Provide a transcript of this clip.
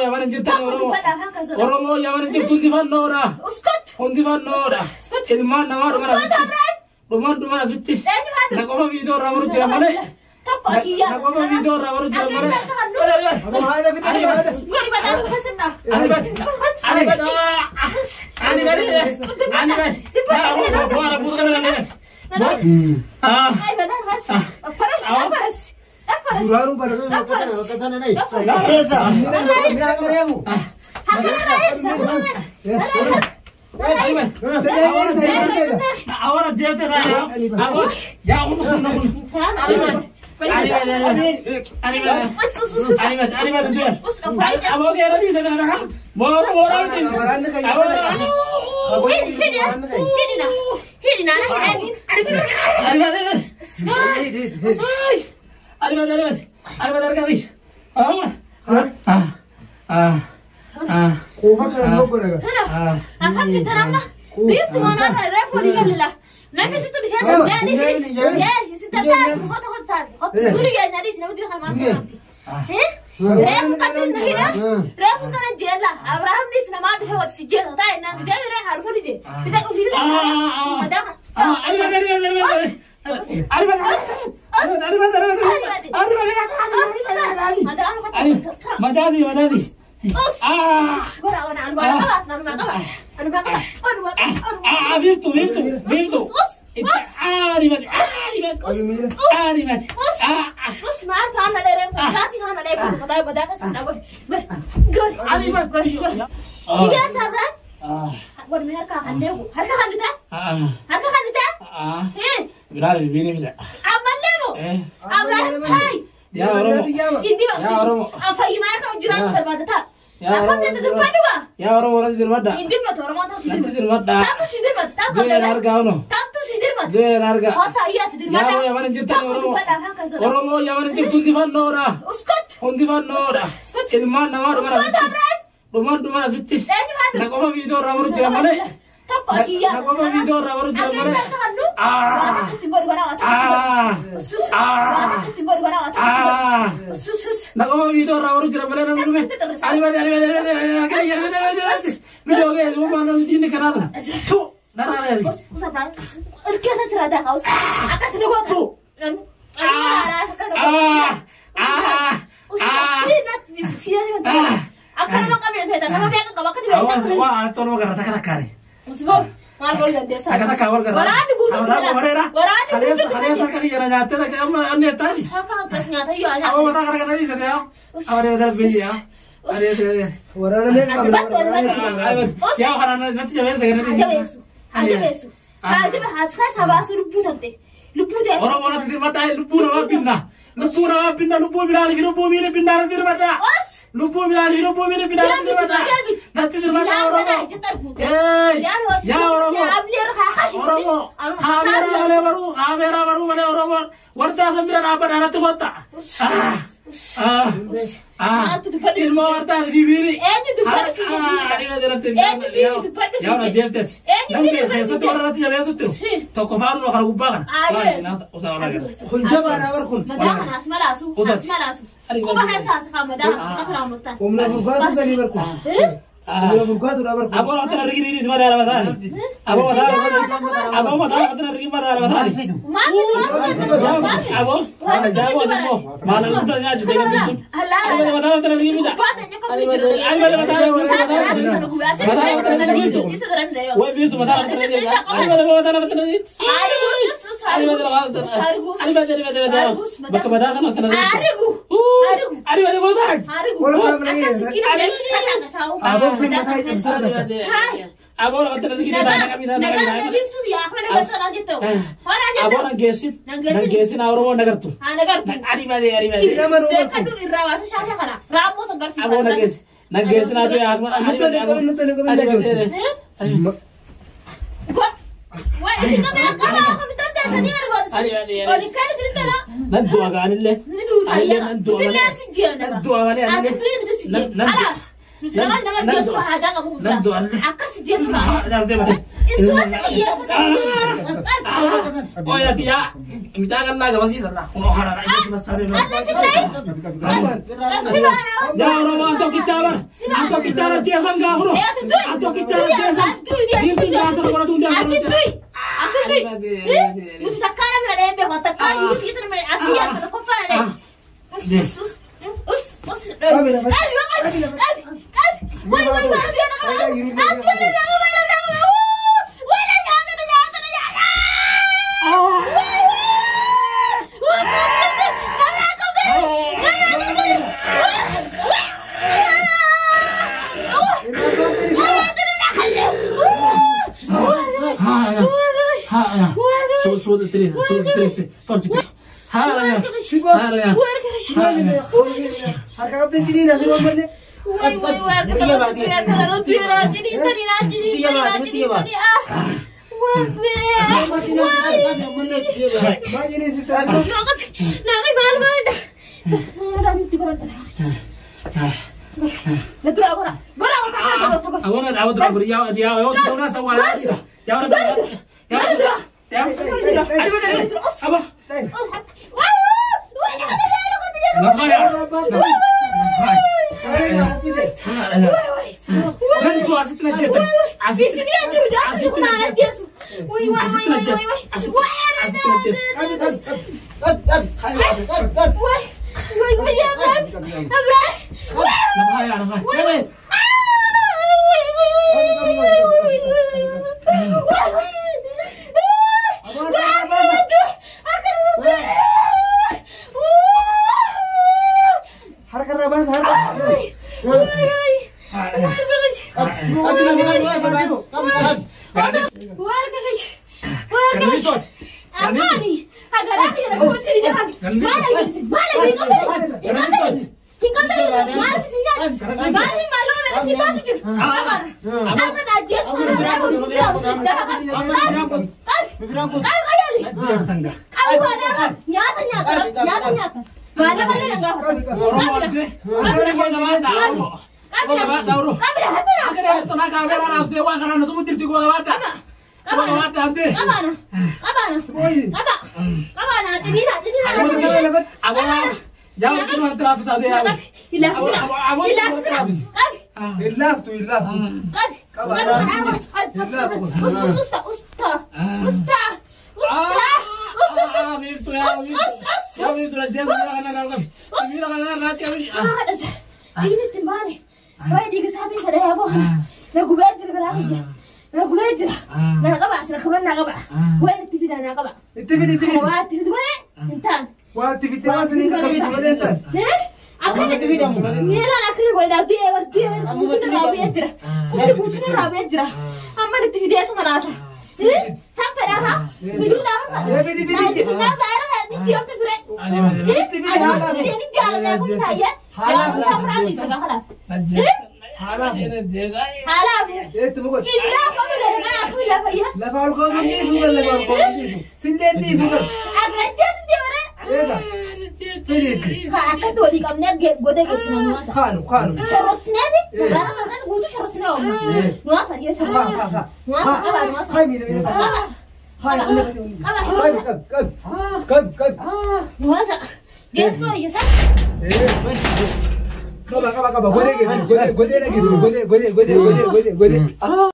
يا من جبت أورومو يا من جبت دفن نورا دفن نورا كلمان نمار دومان ستي نقوم فيديو رامرو جرامانه نقوم فيديو رامرو جرامانه Duraru pada kata nai. Ahora jete da. Ahora ya uno. نسمع لما جسر هذا قبول عكس جسر oh ya tia minta kan lah masih sana kuno hara itu besar itu ya orang anto kita jesan gak kuno anto kita jesan itu dah terus orang tunda asli musuh sekarang ada yang berkata kau kita namanya Asia kata kofar deh us Sudah terus, tonjok. Halanya. Harga apa yang ini nasi nomor ni?